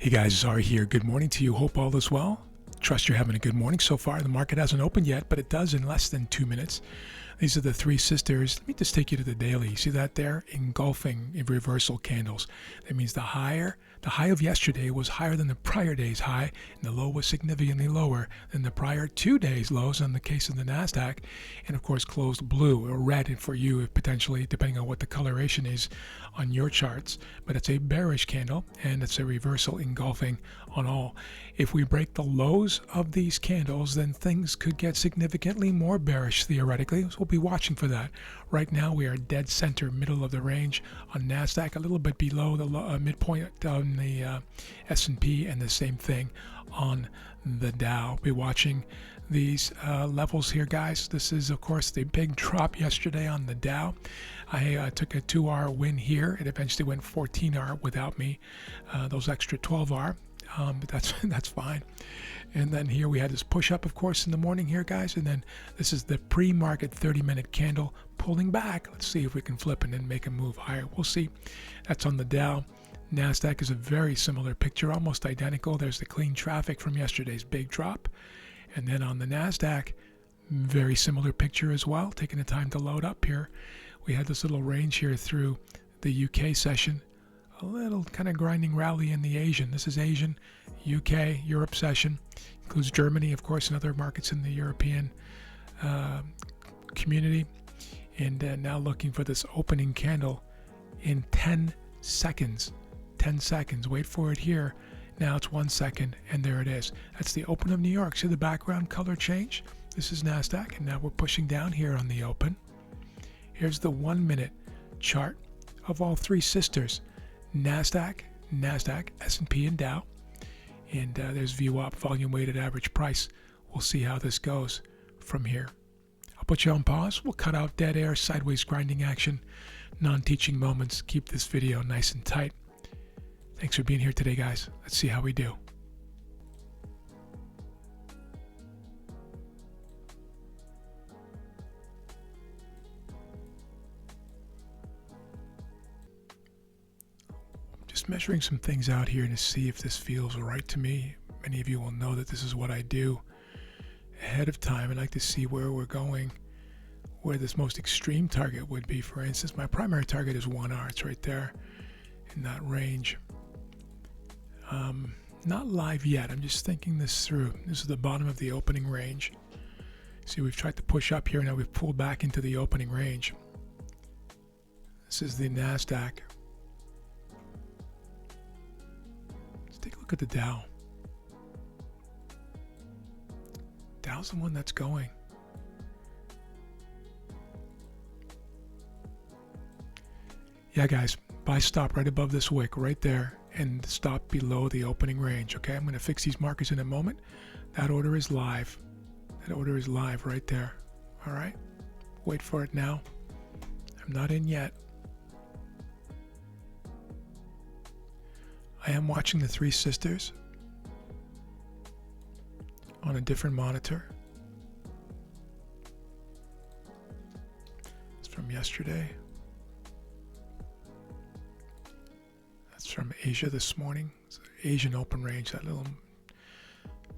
Hey guys, Zari here. Good morning to you. Hope all is well. Trust you're having a good morning so far. The market hasn't opened yet, but it does in less than 2 minutes. These are the three sisters. Let me just take you to the daily. You see that there? Engulfing in reversal candles. That means the high of yesterday was higher than the prior day's high, and the low was significantly lower than the prior 2 days' lows in the case of the NASDAQ, and of course closed blue or red for you, potentially, depending on what the coloration is on your charts. But it's a bearish candle, and it's a reversal engulfing on all. If we break the lows of these candles, then things could get significantly more bearish theoretically. So we'll be watching for that. Right now we are dead center, middle of the range on NASDAQ, a little bit below the midpoint on the S&P, and the same thing on the Dow. Be watching these levels here, guys. This is, of course, the big drop yesterday on the Dow. I took a 2R win here. It eventually went 14R without me. Those extra 12R. But that's fine. And then here we had this push up, of course, in the morning here, guys. And then this is the pre-market 30-minute candle pulling back. Let's see if we can flip and then make a move higher. We'll see. That's on the Dow. NASDAQ is a very similar picture, almost identical. There's the clean traffic from yesterday's big drop. And then on the NASDAQ, very similar picture as well. Taking the time to load up here. We had this little range here through the UK session. A little kind of grinding rally in the Asian. This is Asian, UK, Europe session. Includes Germany, of course, and other markets in the European community. And now looking for this opening candle in 10 seconds. 10 seconds. Wait for it here. Now it's 1 second, and there it is. That's the open of New York. See the background color change? This is NASDAQ, and now we're pushing down here on the open. Here's the 1 minute chart of all three sisters. NASDAQ, S&P, and Dow. And there's view up, volume weighted average price. We'll see how this goes from here. I'll put you on pause. We'll cut out dead air, sideways grinding action, non-teaching moments. Keep this video nice and tight. Thanks for being here today, guys. Let's see how we do. Just measuring some things out here to see if this feels right to me. Many of you will know that this is what I do ahead of time. I like to see where we're going, where this most extreme target would be. For instance, my primary target is 1R. It's right there in that range. Not live yet. I'm just thinking this through. This is the bottom of the opening range. See, we've tried to push up here. Now we've pulled back into the opening range. This is the NASDAQ. Take a look at the Dow. Dow's the one that's going. Yeah, guys, buy stop right above this wick right there and stop below the opening range. Okay, I'm going to fix these markers in a moment. That order is live. That order is live right there. All right, wait for it now. I'm not in yet. I am watching the three sisters on a different monitor. It's from yesterday. That's from Asia this morning. It's Asian open range, that little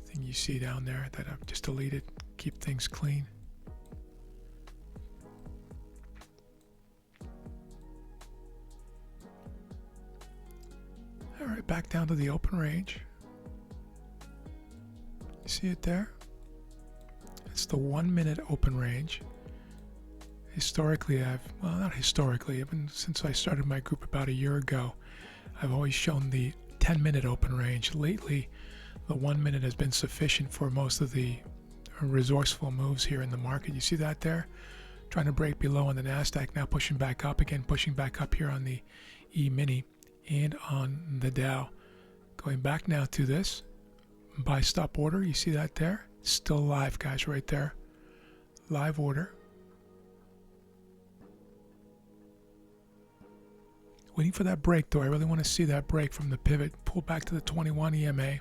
thing you see down there that I've just deleted. Keep things clean. All right, back down to the open range. You see it there? It's the 1 minute open range. Historically, not historically, even since I started my group about a year ago, I've always shown the 10-minute open range. Lately, the 1 minute has been sufficient for most of the resourceful moves here in the market. You see that there? Trying to break below on the NASDAQ, now pushing back up again, pushing back up here on the E-mini and on the Dow. Going back now to this buy stop order. You see that there? Still live, guys, right there. Live order. Waiting for that break, though. I really want to see that break from the pivot. Pull back to the 21 EMA.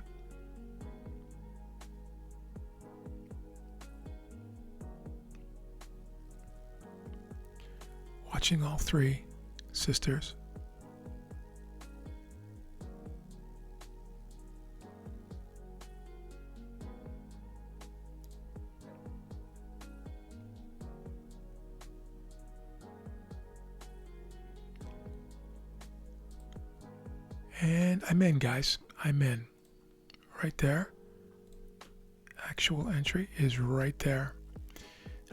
Watching all three sisters. And I'm in, guys. I'm in. Right there. Actual entry is right there.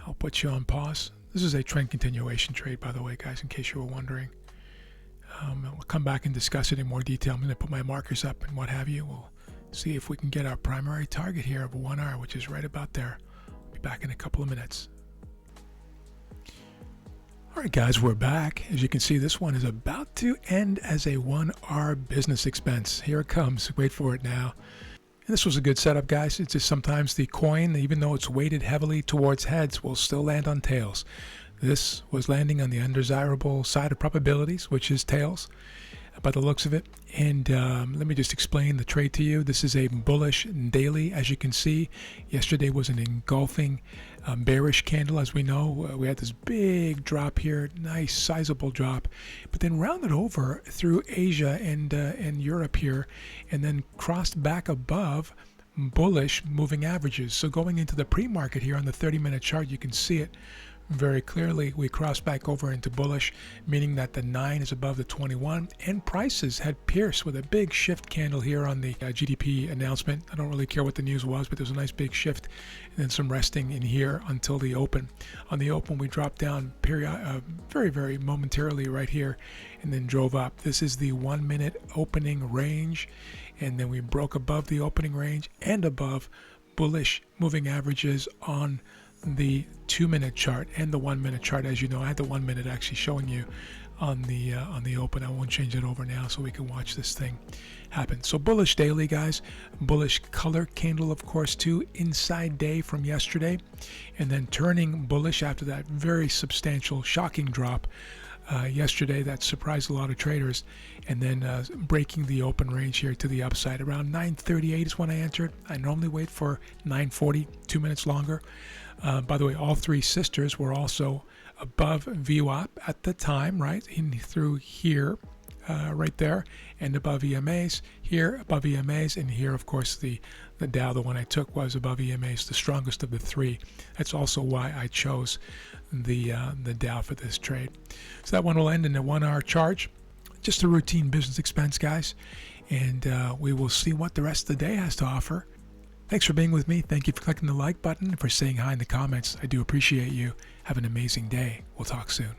I'll put you on pause. This is a trend continuation trade, by the way, guys, in case you were wondering. We'll come back and discuss it in more detail. I'm going to put my markers up and what have you. We'll see if we can get our primary target here of 1 hour, which is right about there. I'll be back in a couple of minutes. All right, guys, we're back. As you can see, this one is about to end as a 1R business expense. Here it comes. Wait for it now. And this was a good setup, guys. It's just sometimes the coin, even though it's weighted heavily towards heads, will still land on tails. This was landing on the undesirable side of probabilities, which is tails, by the looks of it. And let me just explain the trade to you. This is a bullish daily, as you can see. Yesterday was an engulfing bearish candle, as we know. We had this big drop here, nice sizable drop, but then rounded over through Asia and Europe here, and then crossed back above bullish moving averages. So going into the pre-market here on the 30-minute chart, you can see it very clearly. We crossed back over into bullish, meaning that the 9 is above the 21, and prices had pierced with a big shift candle here on the GDP announcement. I don't really care what the news was, but there was a nice big shift and then some resting in here until the open. On the open, we dropped down very, very momentarily right here and then drove up. This is the 1 minute opening range, and then we broke above the opening range and above bullish moving averages on the 2-minute chart and the 1 minute chart. As you know, I had the 1 minute actually showing you on the open. I won't change it over now so we can watch this thing happen. So bullish daily, guys. Bullish color candle, of course, too, inside day from yesterday, and then turning bullish after that very substantial, shocking drop yesterday that surprised a lot of traders, and then breaking the open range here to the upside. Around 9:38 is when I entered. I normally wait for 9:40, 2 minutes longer. By the way, all three sisters were also above VWAP at the time, right? Through here, right there, and above EMAs, here above EMAs, and here, of course, the Dow, the one I took, was above EMAs, the strongest of the three. That's also why I chose the Dow for this trade. So that one will end in a 1 hour charge. Just a routine business expense, guys, and we will see what the rest of the day has to offer. Thanks for being with me. Thank you for clicking the like button and for saying hi in the comments. I do appreciate you. Have an amazing day. We'll talk soon.